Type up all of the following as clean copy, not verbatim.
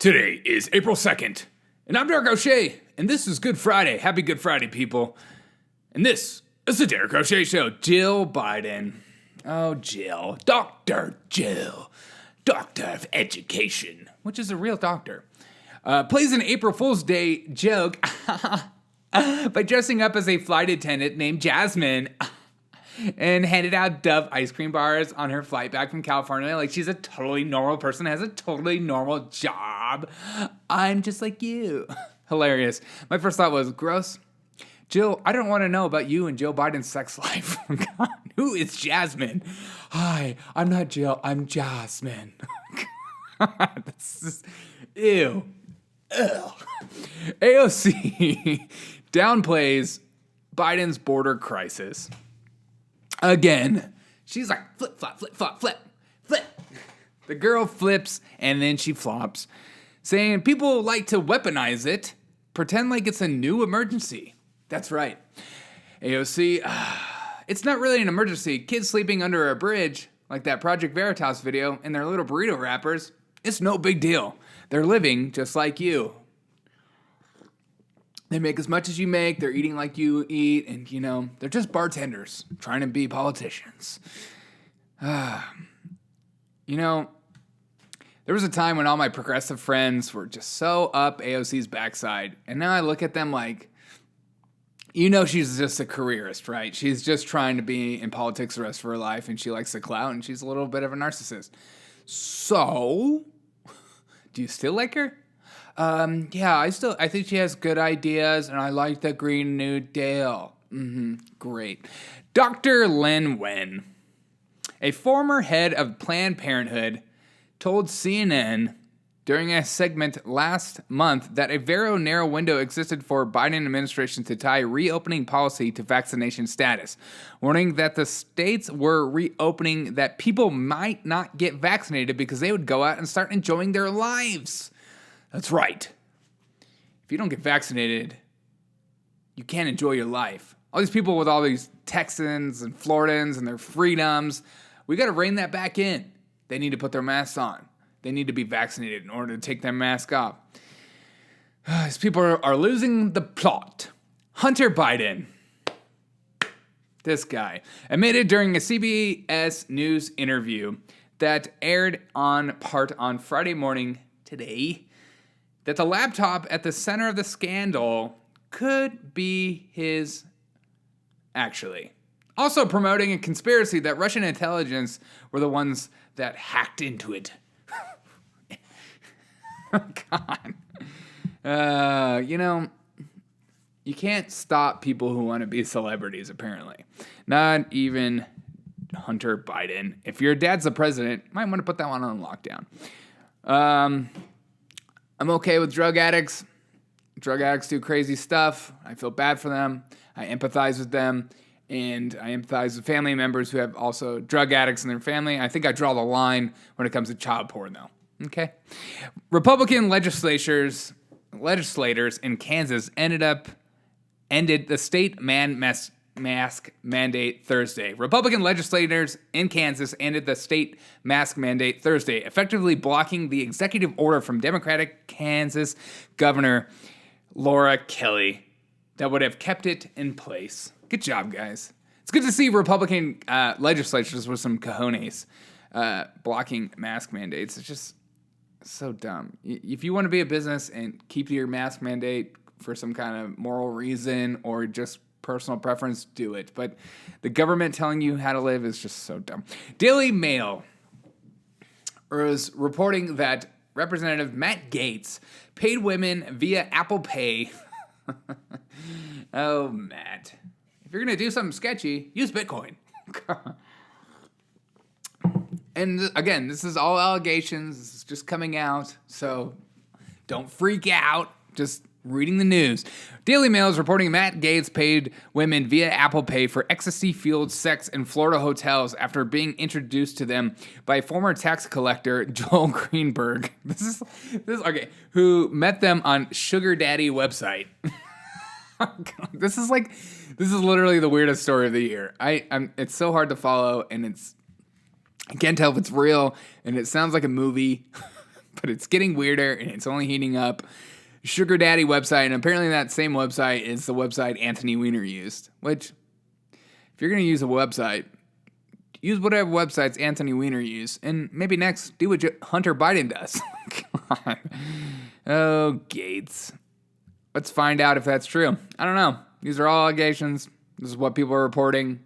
Today is April 2nd, and I'm Derek O'Shea, and this is Good Friday. Happy Good Friday, people. And this is the Derek O'Shea Show. Jill Biden. Oh, Jill. Dr. Jill. Doctor of Education, which is a real doctor. Plays an April Fool's Day joke by dressing up as a flight attendant named Jasmine and handed out Dove ice cream bars on her flight back from California. Like, she's a totally normal person, has a totally normal job. I'm just like you. Hilarious. My first thought was, gross. Jill, I don't want to know about you and Joe Biden's sex life. God, who is Jasmine? Hi, I'm not Jill, I'm Jasmine. God, this is, ew. Ugh. AOC downplays Biden's border crisis. Again, she's like, flip, flop, flip, flop, flip, flip. The girl flips and then she flops, saying people like to weaponize it, pretend like it's a new emergency. That's right. AOC, it's not really an emergency. Kids sleeping under a bridge, like that Project Veritas video, in their little burrito wrappers, it's no big deal. They're living just like you. They make as much as you make, they're eating like you eat, and, you know, they're just bartenders trying to be politicians. You know, there was a time when all my progressive friends were just so up AOC's backside, and now I look at them like, you know, she's just a careerist, right? She's just trying to be in politics the rest of her life, and she likes the clout, and she's a little bit of a narcissist. So, do you still like her? Yeah, I think she has good ideas, and I like the Green New Deal. Great. Dr. Lin Wen, a former head of Planned Parenthood, told CNN during a segment last month that a very narrow window existed for Biden administration to tie reopening policy to vaccination status, warning that the states were reopening that people might not get vaccinated because they would go out and start enjoying their lives. That's right. If you don't get vaccinated, you can't enjoy your life. All these people with all these Texans and Floridans and their freedoms, we got to rein that back in. They need to put their masks on. They need to be vaccinated in order to take their mask off. These people are losing the plot. Hunter Biden, this guy, admitted during a CBS News interview that aired on Friday morning today that the laptop at the center of the scandal could be his, actually. Also promoting a conspiracy that Russian intelligence were the ones that hacked into it. God. You know, you can't stop people who want to be celebrities, apparently. Not even Hunter Biden. If your dad's the president, you might want to put that one on lockdown. I'm okay with drug addicts. Drug addicts do crazy stuff. I feel bad for them. I empathize with them. And I empathize with family members who have also drug addicts in their family. I think I draw the line when it comes to child porn, though. Okay? Republican legislators in Kansas ended the state mask mandate Thursday. Republican legislators in Kansas ended the state mask mandate Thursday, effectively blocking the executive order from Democratic Kansas Governor Laura Kelly that would have kept it in place. Good job, guys. It's good to see Republican legislatures with some cojones blocking mask mandates. It's just so dumb. If you want to be a business and keep your mask mandate for some kind of moral reason or just personal preference, do it. But the government telling you how to live is just so dumb. Daily Mail was reporting that Representative Matt Gaetz paid women via Apple Pay. Oh, Matt. If you're going to do something sketchy, use Bitcoin. And again, this is all allegations. This is just coming out. So don't freak out. Just reading the news. Daily Mail is reporting Matt Gaetz paid women via Apple Pay for ecstasy-fueled sex in Florida hotels after being introduced to them by former tax collector Joel Greenberg. This is okay. Who met them on Sugar Daddy website. This is literally the weirdest story of the year. It's so hard to follow, and I can't tell if it's real, and it sounds like a movie. but it's getting weirder and it's only heating up. Sugar Daddy website, and apparently that same website is the website Anthony Weiner used, which, if you're going to use a website, use whatever websites Anthony Weiner used, and maybe next, do what Hunter Biden does. God. Oh, Gaetz. Let's find out if that's true. I don't know. These are all allegations. This is what people are reporting.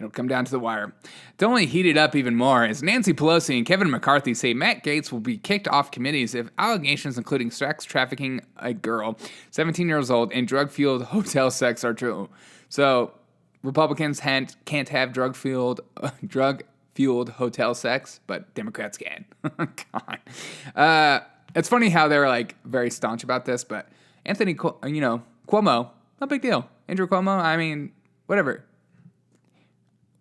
It'll come down to the wire. To only heat it up even more, as Nancy Pelosi and Kevin McCarthy say Matt Gaetz will be kicked off committees if allegations including sex trafficking a girl, 17 years old, and drug-fueled hotel sex are true. So Republicans can't have drug-fueled hotel sex, but Democrats can. God. It's funny how they're like very staunch about this, but Anthony, Cuomo, no big deal. Andrew Cuomo, I mean, whatever.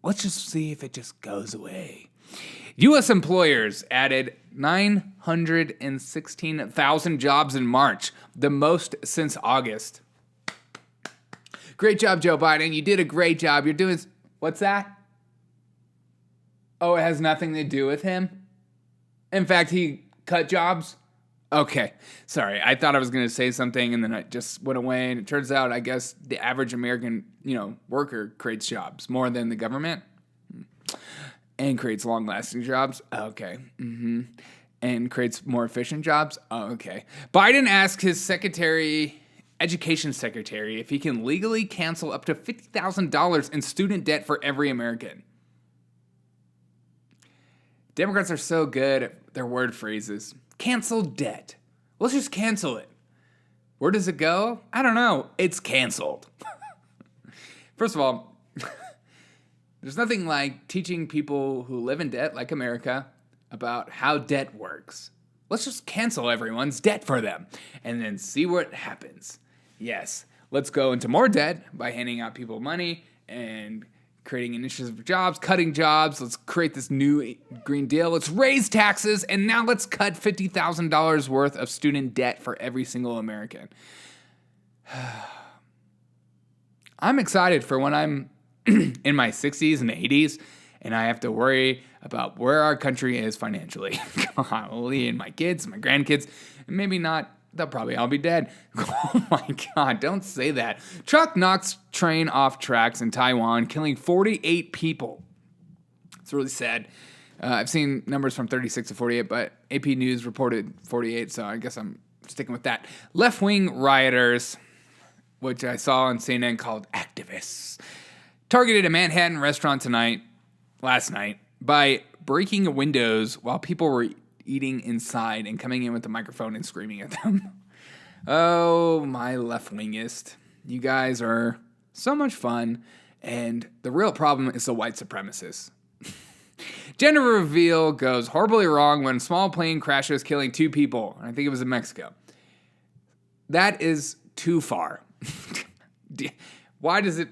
Let's just see if it just goes away. U.S. employers added 916,000 jobs in March, the most since August. Great job, Joe Biden. You did a great job. You're doing... What's that? Oh, it has nothing to do with him? In fact, he cut jobs? Okay. Sorry. I thought I was going to say something and then it just went away. And it turns out, I guess, the average American, worker creates jobs more than the government and creates long-lasting jobs. Okay. And creates more efficient jobs. Oh, okay. Biden asked his education secretary, if he can legally cancel up to $50,000 in student debt for every American. Democrats are so good at their word phrases. Cancel debt. Let's just cancel it. Where does it go? I don't know. It's canceled. First of all, there's nothing like teaching people who live in debt, like America, about how debt works. Let's just cancel everyone's debt for them and then see what happens. Yes, let's go into more debt by handing out people money and creating initiatives for jobs, cutting jobs. Let's create this new Green Deal. Let's raise taxes, and now let's cut $50,000 worth of student debt for every single American. I'm excited for when I'm in my 60s and 80s, and I have to worry about where our country is financially. Golly, and my kids, my grandkids, and maybe not. They'll probably all be dead. Oh my God, don't say that. Truck knocks train off tracks in Taiwan, killing 48 people. It's really sad. I've seen numbers from 36 to 48, but AP News reported 48, so I guess I'm sticking with that. Left-wing rioters, which I saw on CNN called activists, targeted a Manhattan restaurant last night, by breaking windows while people were eating inside and coming in with the microphone and screaming at them. Oh, my left-wingist. You guys are so much fun, and the real problem is the white supremacists. Gender reveal goes horribly wrong when small plane crashes, killing 2 people. I think it was in Mexico. That is too far. Why do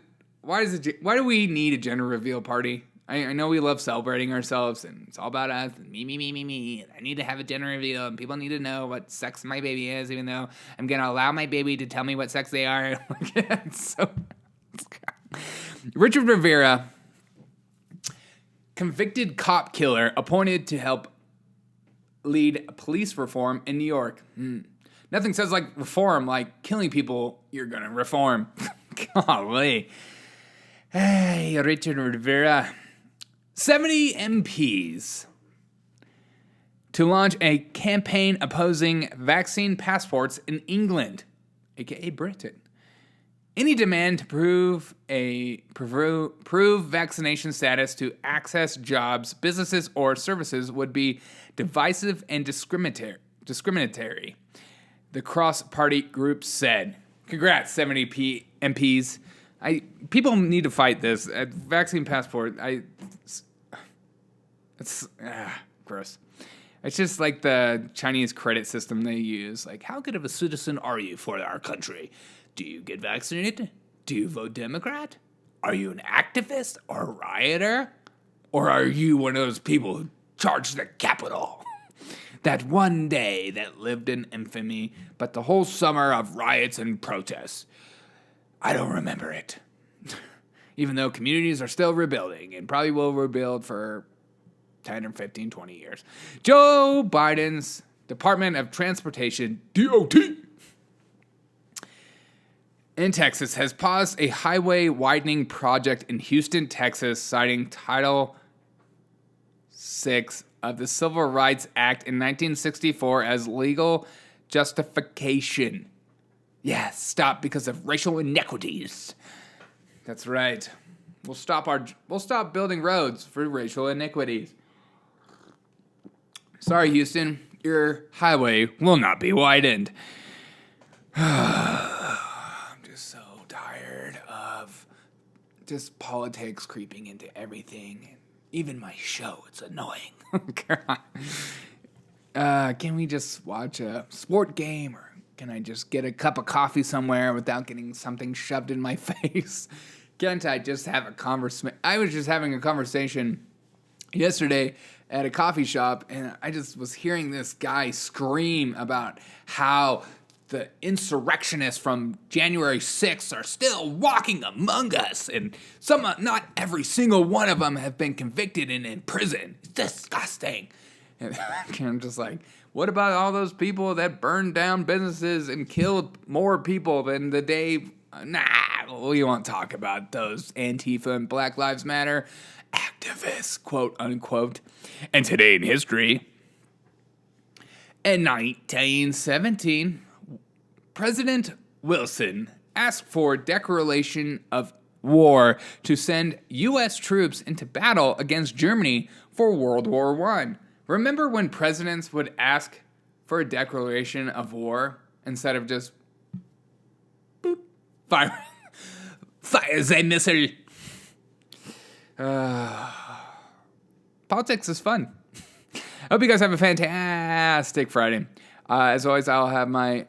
we need a gender reveal party? I know we love celebrating ourselves, and it's all about us, and me. I need to have a gender reveal, and people need to know what sex my baby is, even though I'm going to allow my baby to tell me what sex they are. Richard Rivera, convicted cop killer, appointed to help lead police reform in New York. Nothing says like reform like killing people you're going to reform. Golly. Hey, Richard Rivera. 70 MPs to launch a campaign opposing vaccine passports in England, aka Britain. Any demand to prove vaccination status to access jobs, businesses, or services would be divisive and discriminatory, the cross-party group said. Congrats, 70 MPs. People need to fight this. Vaccine passport, it's gross. It's just like the Chinese credit system they use. Like, how good of a citizen are you for our country? Do you get vaccinated? Do you vote Democrat? Are you an activist or a rioter? Or are you one of those people who charged the Capitol? That one day that lived in infamy, but the whole summer of riots and protests. I don't remember it. Even though communities are still rebuilding and probably will rebuild for 10 or 15, 20 years. Joe Biden's Department of Transportation, DOT, in Texas has paused a highway widening project in Houston, Texas, citing Title VI of the Civil Rights Act in 1964 as legal justification. Yes, stop because of racial inequities. That's right. We'll stop building roads for racial iniquities. Sorry, Houston, your highway will not be widened. I'm just so tired of just politics creeping into everything. Even my show, it's annoying. Can we just watch a sport game, or can I just get a cup of coffee somewhere without getting something shoved in my face? Can't I just have a conversation? I was just having a conversation yesterday at a coffee shop, and I just was hearing this guy scream about how the insurrectionists from January 6th are still walking among us, and not every single one of them have been convicted and in prison. It's disgusting. And I'm just like, what about all those people that burned down businesses and killed more people than the day? We won't talk about those Antifa and Black Lives Matter activists, quote unquote. And today in history, in 1917, President Wilson asked for a declaration of war to send U.S. troops into battle against Germany for World War I. Remember when presidents would ask for a declaration of war instead of just boop, fire a missile? Politics is fun. I hope you guys have a fantastic Friday. As always, I'll have my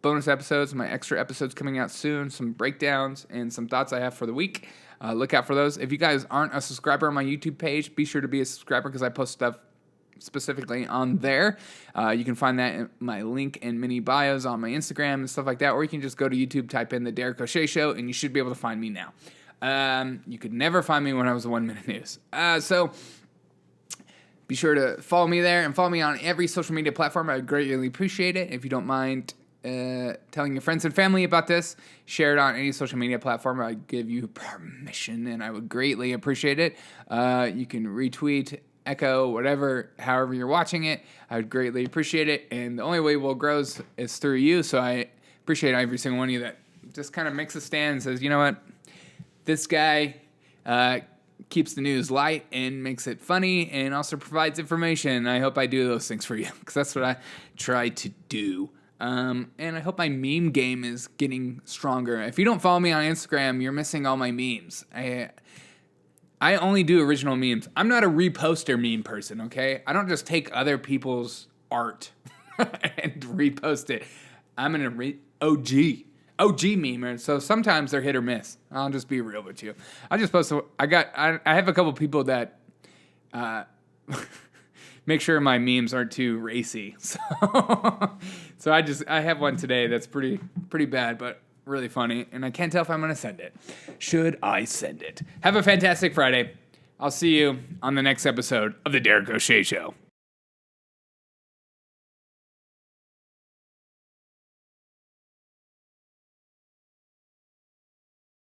bonus episodes, my extra episodes coming out soon, some breakdowns and some thoughts I have for the week. Look out for those. If you guys aren't a subscriber on my YouTube page, be sure to be a subscriber because I post stuff specifically on there. You can find that in my link and mini bios on my Instagram and stuff like that, or you can just go to YouTube, type in The Derek O'Shea Show, and you should be able to find me now. You could never find me when I was the 1 Minute News. So be sure to follow me there and follow me on every social media platform. I would greatly appreciate it. If you don't mind telling your friends and family about this, share it on any social media platform. I give you permission, and I would greatly appreciate it. You can retweet, echo, whatever, however you're watching it. I would greatly appreciate it. And the only way we'll grow is through you. So I appreciate every single one of you that just kind of makes a stand and says, you know what, this guy keeps the news light and makes it funny and also provides information. I hope I do those things for you because that's what I try to do. And I hope my meme game is getting stronger. If you don't follow me on Instagram, you're missing all my memes. I only do original memes. I'm not a reposter meme person, okay? I don't just take other people's art and repost it. I'm an OG memer, so sometimes they're hit or miss. I'll just be real with you. I just post. I have a couple people that make sure my memes aren't too racy. So I have one today that's pretty bad, but really funny, and I can't tell if I'm going to send it. Should I send it? Have a fantastic Friday. I'll see you on the next episode of The Derek O'Shea Show.